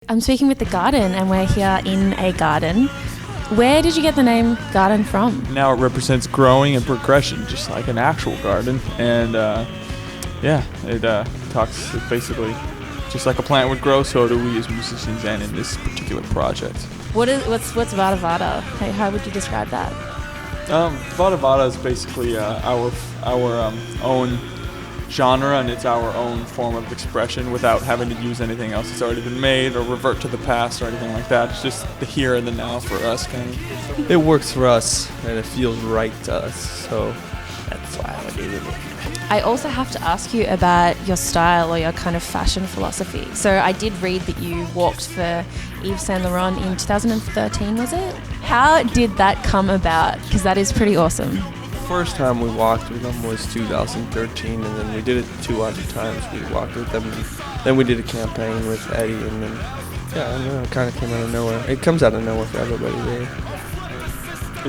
I'm speaking with The Garden, and we're here in a garden. Where did you get the name Garden from? Now it represents growing and progression, just like an actual garden. And it talks basically just like a plant would grow, so do we as musicians and in this particular project. What's Vada? Hey, how would you describe that? Vada is basically our own genre, and it's our own form of expression without having to use anything else that's already been made or revert to the past or anything like that. It's just the here and the now for us, kind of. It works for us and it feels right to us, so that's why I do it. I also have to ask you about your style or your kind of fashion philosophy. So I did read that you walked for Yves Saint Laurent in 2013, was it? How did that come about? Because that is pretty awesome. First time we walked with them was 2013, and then we did it 2 other times. We walked with them, and then we did a campaign with Eddie, and then I don't know, it kind of came out of nowhere. It comes out of nowhere for everybody, really.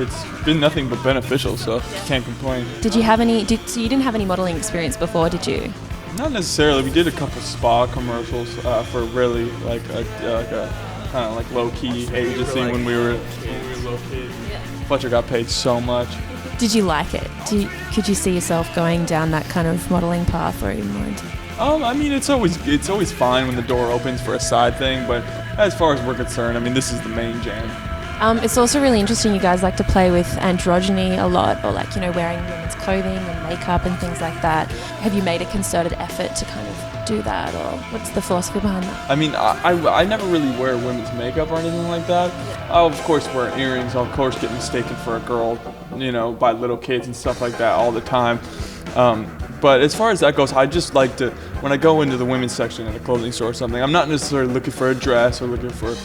It's been nothing but beneficial, so can't complain. Did you have any? So you didn't have any modeling experience before, did you? Not necessarily. We did a couple spa commercials for really like a kind of like low-key agency when we were low key. Fletcher got paid so much. Did you like it? Could you see yourself going down that kind of modeling path, or even more into? I mean, it's always fine when the door opens for a side thing, but as far as we're concerned, I mean, this is the main jam. It's also really interesting. You guys like to play with androgyny a lot, or like, wearing women's clothing and makeup and things like that. Have you made a concerted effort to kind of do that, or what's the philosophy behind that? I mean, I never really wear women's makeup or anything like that. I'll of course wear earrings. I'll of course get mistaken for a girl, by little kids and stuff like that all the time. But as far as that goes, I just like to, when I go into the women's section at a clothing store or something, I'm not necessarily looking for a dress or looking for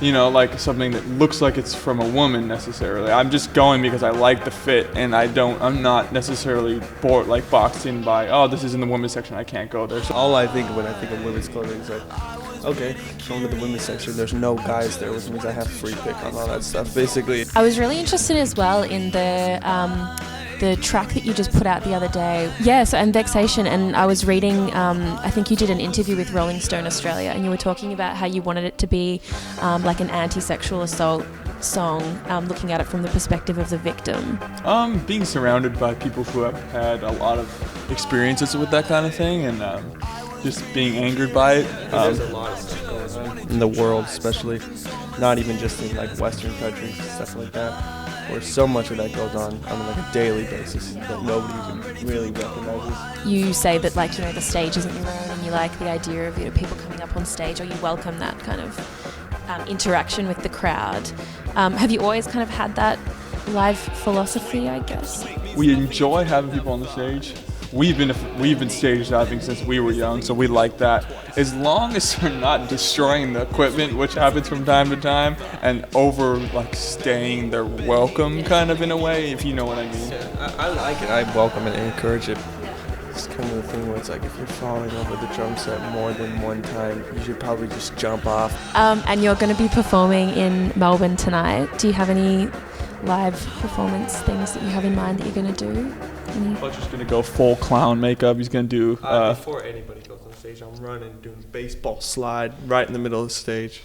like something that looks like it's from a woman necessarily. I'm just going because I like the fit, and I'm not necessarily boxed in by, oh, this is in the women's section, I can't go there. So All I think of when I think of women's clothing is like, okay, going to the women's section, there's no guys there, which means I have free pick on all that stuff, basically. I was really interested as well in the track that you just put out the other day. Yes, and Vexation. And I was reading, I think you did an interview with Rolling Stone Australia, and you were talking about how you wanted it to be like an anti-sexual assault song, looking at it from the perspective of the victim. Being surrounded by people who have had a lot of experiences with that kind of thing, and just being angered by it. There's a lot of stuff going on in the world, especially, not even just in like Western countries and stuff like that, where so much of that goes on like a daily basis that nobody even really recognizes. You say that the stage isn't your own, and you like the idea of people coming up on stage, or you welcome that kind of interaction with the crowd. Have you always kind of had that live philosophy, I guess? We enjoy having people on the stage. We've been stage diving since we were young, so we like that. As long as they're not destroying the equipment, which happens from time to time, and staying their welcome kind of in a way, if you know what I mean. Yeah, I like it. I welcome it and encourage it. It's kind of the thing where it's like, if you're falling over the drum set more than one time, you should probably just jump off. And you're going to be performing in Melbourne tonight. Do you have any live performance things that you have in mind that you're going to do? Fletcher's going to go full clown makeup. He's going to do... before anybody goes on stage, I'm running, doing baseball slide right in the middle of the stage.